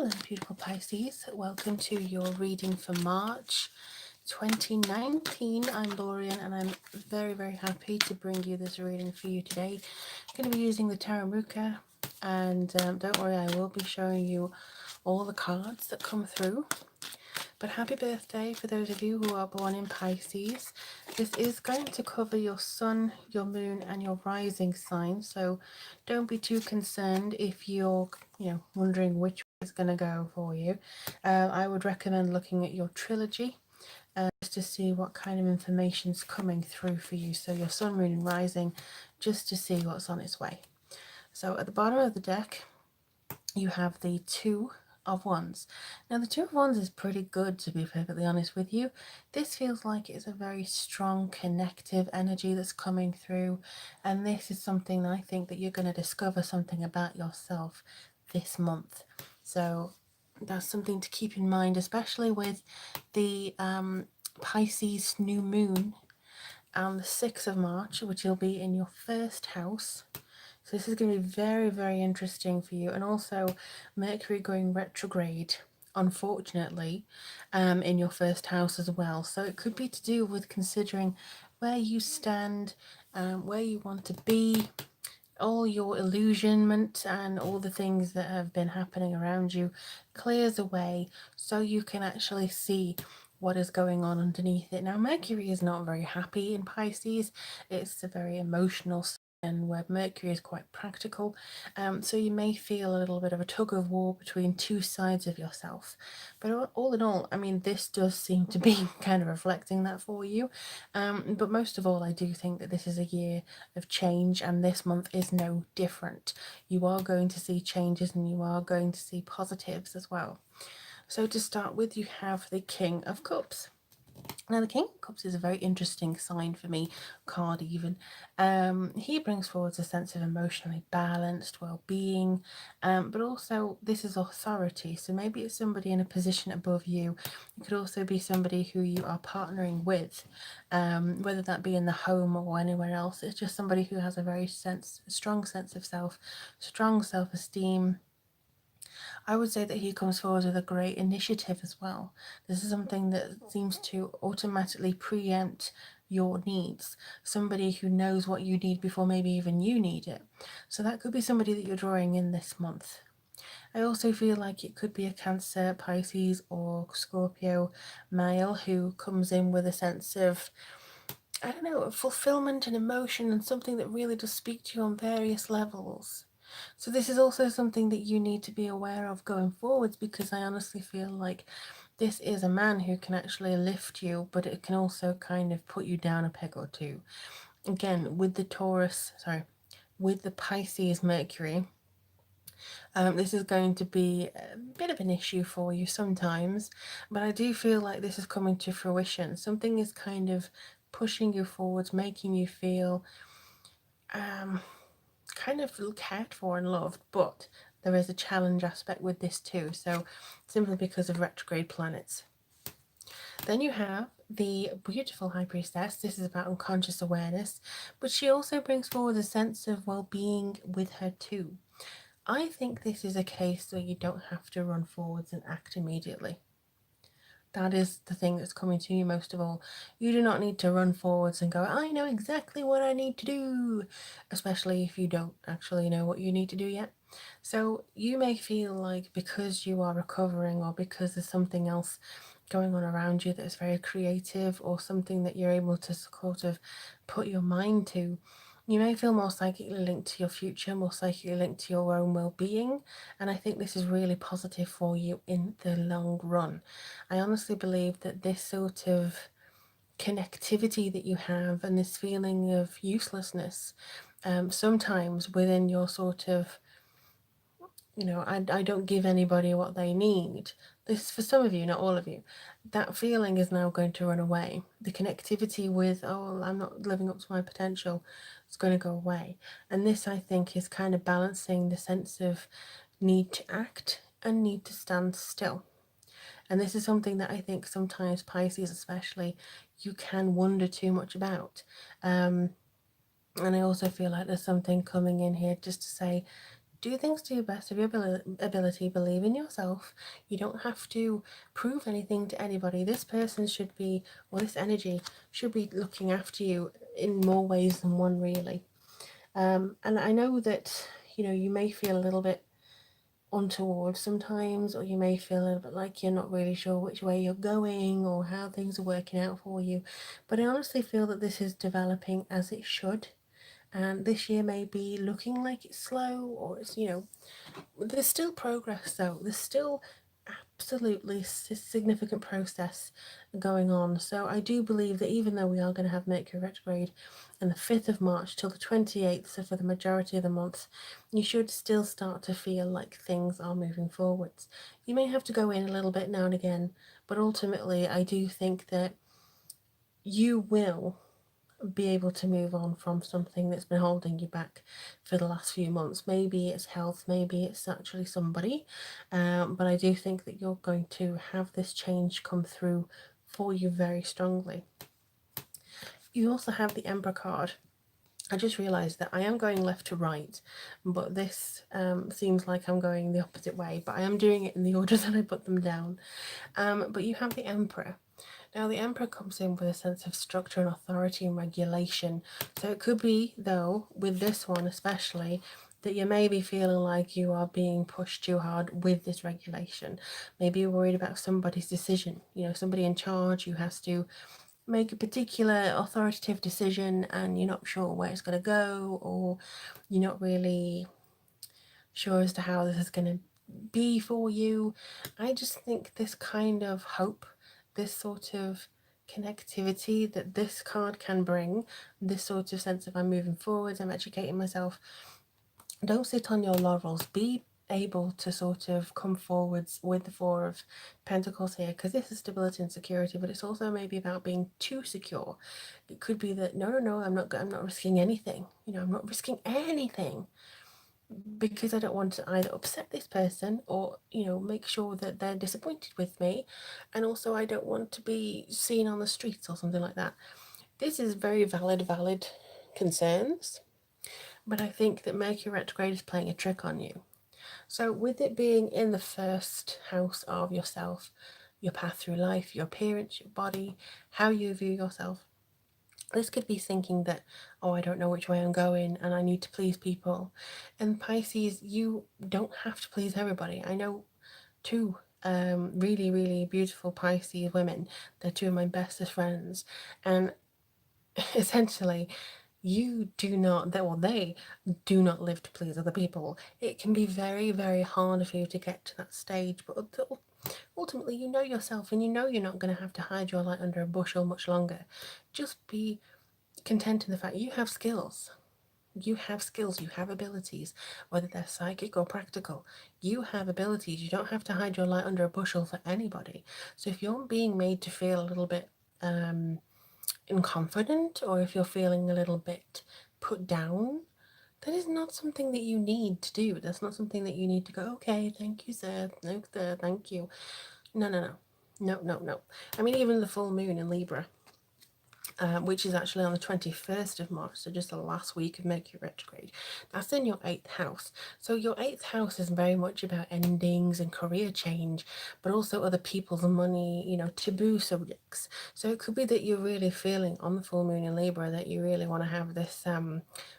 Hello, beautiful Pisces. Welcome to your reading for March 2019. I'm Lorian and I'm very, very happy to bring you this reading for you today. I'm going to be using the Taramuka, and don't worry, I will be showing you all the cards that come through. But happy birthday for those of you who are born in Pisces. This is going to cover your sun, your moon and your rising sign, so don't be too concerned if you're wondering which way is going to go for you. I would recommend looking at your trilogy just to see what kind of information is coming through for you, so your sun, moon and rising, just to see what's on its way. So at the bottom of the deck you have the Two of Wands. Now the Two of Wands is pretty good, to be perfectly honest with you. This feels like it's a very strong connective energy that's coming through, and this is something that I think that you're going to discover something about yourself this month. So that's something to keep in mind, especially with the Pisces new moon on the 6th of March, which will be in your first house. So this is going to be very, very interesting for you. And also Mercury going retrograde, unfortunately, in your first house as well. So it could be to do with considering where you stand, where you want to be, all your illusionment and all the things that have been happening around you clears away, so you can actually see what is going on underneath it. Now Mercury is not very happy in Pisces. It's a very emotional and where Mercury is quite practical, so you may feel a little bit of a tug of war between two sides of yourself. But all in all, I mean, this does seem to be kind of reflecting that for you. But most of all, I do think that this is a year of change, and this month is no different. You are going to see changes and you are going to see positives as well. So to start with, you have the King of Cups. Now the King of Cups is a very interesting sign for me, card even. He brings forward a sense of emotionally balanced well-being, but also this is authority, so maybe it's somebody in a position above you. It could also be somebody who you are partnering with, whether that be in the home or anywhere else. It's just somebody who has a very strong sense of self, strong self-esteem. I would say that he comes forward with a great initiative as well. This is something that seems to automatically preempt your needs. Somebody who knows what you need before maybe even you need it. So that could be somebody that you're drawing in this month. I also feel like it could be a Cancer, Pisces or Scorpio male who comes in with a sense of, I don't know, fulfillment and emotion, and something that really does speak to you on various levels. So this is also something that you need to be aware of going forwards, because I honestly feel like this is a man who can actually lift you, but it can also kind of put you down a peg or two. Again, with the Pisces Mercury, this is going to be a bit of an issue for you sometimes, but I do feel like this is coming to fruition. Something is kind of pushing you forwards, making you feel kind of cared for and loved, but there is a challenge aspect with this too, so simply because of retrograde planets. Then you have the beautiful High Priestess. This is about unconscious awareness, but she also brings forward a sense of well-being with her too. I think this is a case where you don't have to run forwards and act immediately. That is the thing that's coming to you most of all. You do not need to run forwards and go, I know exactly what I need to do, especially if you don't actually know what you need to do yet. So you may feel like because you are recovering, or because there's something else going on around you that is very creative, or something that you're able to sort of put your mind to, you may feel more psychically linked to your future, more psychically linked to your own well-being, and I think this is really positive for you in the long run. I honestly believe that this sort of connectivity that you have, and this feeling of uselessness, sometimes within your sort of, I don't give anybody what they need. This, for some of you, not all of you, that feeling is now going to run away. The connectivity with, oh, I'm not living up to my potential, is going to go away. And this, I think, is kind of balancing the sense of need to act and need to stand still. And this is something that I think sometimes Pisces especially, you can wonder too much about. And I also feel like there's something coming in here just to say, Do things to your best of your ability. Believe in yourself. You don't have to prove anything to anybody. This person should be, or this energy should be looking after you in more ways than one, really. And I know that, you may feel a little bit untoward sometimes, or you may feel a little bit like you're not really sure which way you're going or how things are working out for you. But I honestly feel that this is developing as it should. And this year may be looking like it's slow, or it's, there's still progress though. There's still absolutely significant process going on. So I do believe that even though we are going to have Mercury retrograde on the 5th of March till the 28th, so for the majority of the month, you should still start to feel like things are moving forwards. You may have to go in a little bit now and again, but ultimately I do think that you will be able to move on from something that's been holding you back for the last few months. Maybe it's health, maybe it's actually somebody, but I do think that you're going to have this change come through for you very strongly. You also have the Emperor card. I just realised that I am going left to right, but this seems like I'm going the opposite way, but I am doing it in the order that I put them down. But you have the Emperor. Now, the Emperor comes in with a sense of structure and authority and regulation. So it could be, though, with this one especially, that you may be feeling like you are being pushed too hard with this regulation. Maybe you're worried about somebody's decision, somebody in charge who has to make a particular authoritative decision and you're not sure where it's going to go, or you're not really sure as to how this is going to be for you. I just think this kind of hope, this sort of connectivity that this card can bring, this sort of sense of I'm moving forwards, I'm educating myself. Don't sit on your laurels. Be able to sort of come forwards with the Four of Pentacles here, because this is stability and security, but it's also maybe about being too secure. It could be that no, I'm not risking anything. I'm not risking anything because I don't want to either upset this person or, make sure that they're disappointed with me. And also I don't want to be seen on the streets or something like that. This is very valid concerns, but I think that Mercury retrograde is playing a trick on you. So with it being in the first house of yourself, your path through life, your appearance, your body, how you view yourself, this could be thinking that, oh, I don't know which way I'm going and I need to please people. And Pisces, you don't have to please everybody. I know two really, really beautiful Pisces women. They're two of my bestest friends. And essentially, you do not, they do not live to please other people. It can be very, very hard for you to get to that stage, but ultimately you know yourself and you know you're not going to have to hide your light under a bushel much longer. Just be content in the fact you have skills. You have skills, you have abilities, whether they're psychic or practical. You have abilities. You don't have to hide your light under a bushel for anybody. So if you're being made to feel a little bit inconfident, or if you're feeling a little bit put down, that is not something that you need to do. That's not something that you need to go, okay, thank you, sir. No, sir, thank you. No. No. I mean, even the full moon in Libra, which is actually on the 21st of March, so just the last week of Mercury retrograde. That's in your 8th house. So your 8th house is very much about endings and career change, but also other people's money, taboo subjects. So it could be that you're really feeling on the full moon in Libra that you really want to have this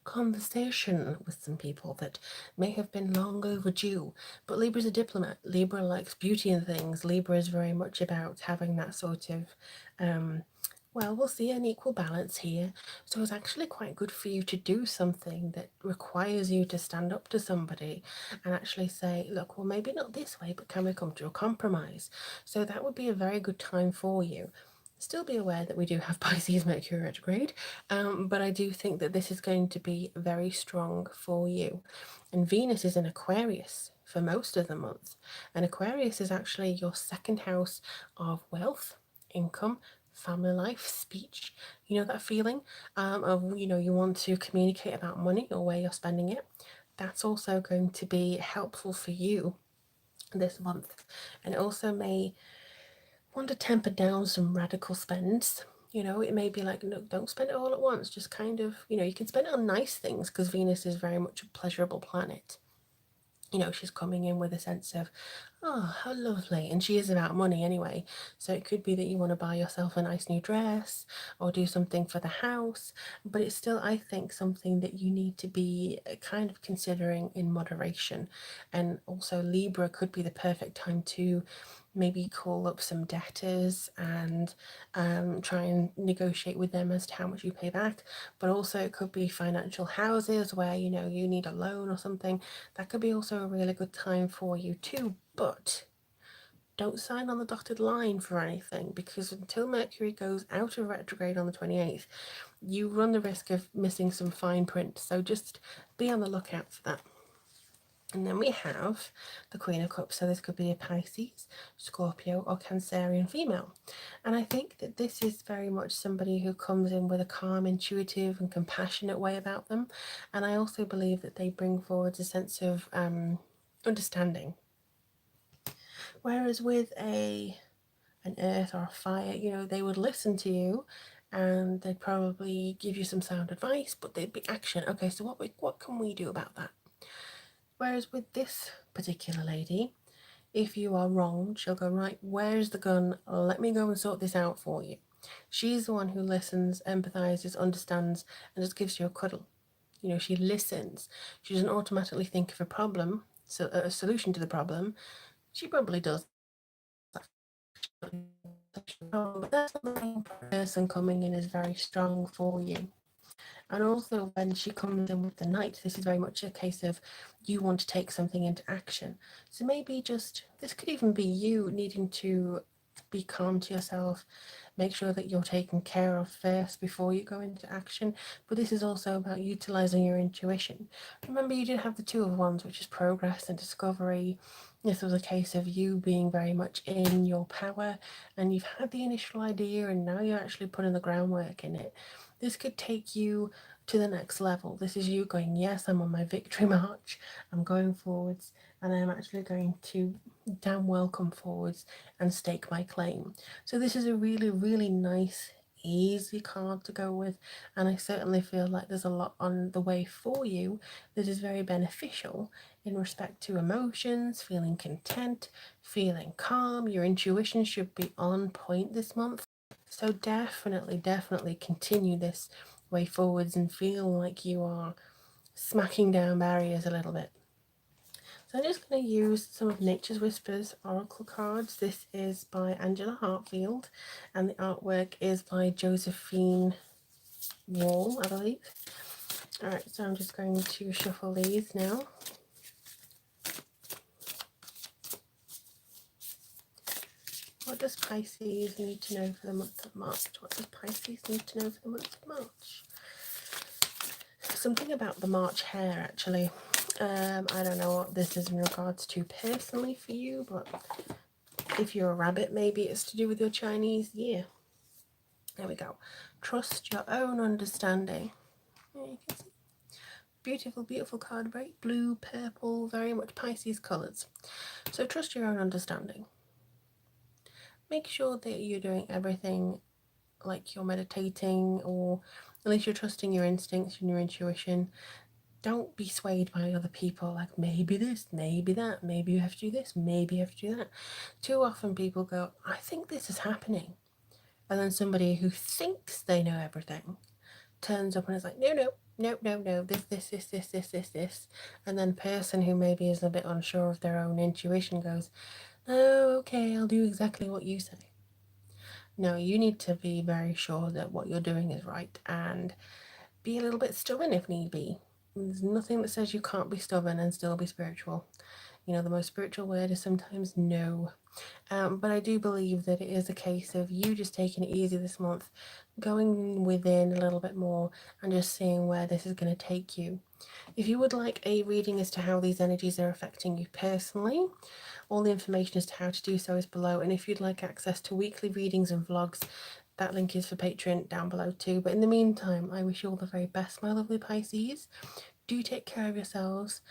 conversation with some people that may have been long overdue. But Libra's a diplomat. Libra likes beauty in things. Libra is very much about having that sort of well, we'll see an equal balance here. So it's actually quite good for you to do something that requires you to stand up to somebody and actually say, look, well, maybe not this way, but can we come to a compromise? So that would be a very good time for you. Still be aware that we do have Pisces Mercury retrograde, but I do think that this is going to be very strong for you. And Venus is in Aquarius for most of the month. And Aquarius is actually your second house of wealth, income, family life, speech. That feeling of, you want to communicate about money or where you're spending it. That's also going to be helpful for you this month. And it also may want to temper down some radical spends. It may be like, no, don't spend it all at once. Just kind of, you can spend it on nice things because Venus is very much a pleasurable planet. you know, she's coming in with a sense of, oh, how lovely. And she is about money anyway. So it could be that you want to buy yourself a nice new dress or do something for the house. But it's still, I think, something that you need to be kind of considering in moderation. And also, Libra could be the perfect time to maybe call up some debtors and try and negotiate with them as to how much you pay back. But also it could be financial houses where, you know, you need a loan or something. That could be also a really good time for you too. But don't sign on the dotted line for anything, because until Mercury goes out of retrograde on the 28th, you run the risk of missing some fine print. So just be on the lookout for that. And then we have the Queen of Cups. So this could be a Pisces, Scorpio, or Cancerian female. And I think that this is very much somebody who comes in with a calm, intuitive, and compassionate way about them. And I also believe that they bring forward a sense of understanding. Whereas with an earth or a fire, you know, they would listen to you and they'd probably give you some sound advice, but they'd be action. Okay, so what can we do about that? Whereas with this particular lady, if you are wrong, she'll go, right, where's the gun? Let me go and sort this out for you. She's the one who listens, empathizes, understands, and just gives you a cuddle. You know, she listens. She doesn't automatically think of a problem, so a solution to the problem. She probably does. But that's not the main person coming in is very strong for you. And also, when she comes in with the knight, this is very much a case of you want to take something into action. So maybe just, this could even be you needing to be calm to yourself, make sure that you're taken care of first before you go into action. But this is also about utilizing your intuition. Remember, you did have the Two of Wands, which is progress and discovery. This was a case of you being very much in your power, and you've had the initial idea and now you're actually putting the groundwork in it. This could take you to the next level. This is you going, yes, I'm on my victory march, I'm going forwards, and I'm actually going to damn well come forwards and stake my claim. So this is a really, really nice, easy card to go with, and I certainly feel like there's a lot on the way for you that is very beneficial in respect to emotions, feeling content, feeling calm. Your intuition should be on point this month. So definitely, definitely continue this way forwards and feel like you are smacking down barriers a little bit. So I'm just going to use some of Nature's Whispers Oracle cards. This is by Angela Hartfield and the artwork is by Josephine Wall, I believe. Alright, so I'm just going to shuffle these now. What does Pisces need to know for the month of March? What does Pisces need to know for the month of March? Something about the March hair, actually. I don't know what this is in regards to personally for you, but if you're a rabbit, maybe it's to do with your Chinese year. There we go. Trust your own understanding. There you can see. Beautiful, beautiful card, bright blue, purple, very much Pisces colours. So trust your own understanding. Make sure that you're doing everything like you're meditating, or at least you're trusting your instincts and your intuition. Don't be swayed by other people, like maybe this, maybe that, maybe you have to do this, maybe you have to do that. Too often people go, I think this is happening. And then somebody who thinks they know everything turns up and is like, no, this. And then the person who maybe is a bit unsure of their own intuition goes, oh, okay, I'll do exactly what you say. No, you need to be very sure that what you're doing is right and be a little bit stubborn if need be. There's nothing that says you can't be stubborn and still be spiritual. You know, the most spiritual word is sometimes no. But I do believe that it is a case of you just taking it easy this month, going within a little bit more and just seeing where this is going to take you. If you would like a reading as to how these energies are affecting you personally, all the information as to how to do so is below. And if you'd like access to weekly readings and vlogs, that link is for Patreon down below too. But in the meantime, I wish you all the very best, my lovely Pisces. Do take care of yourselves.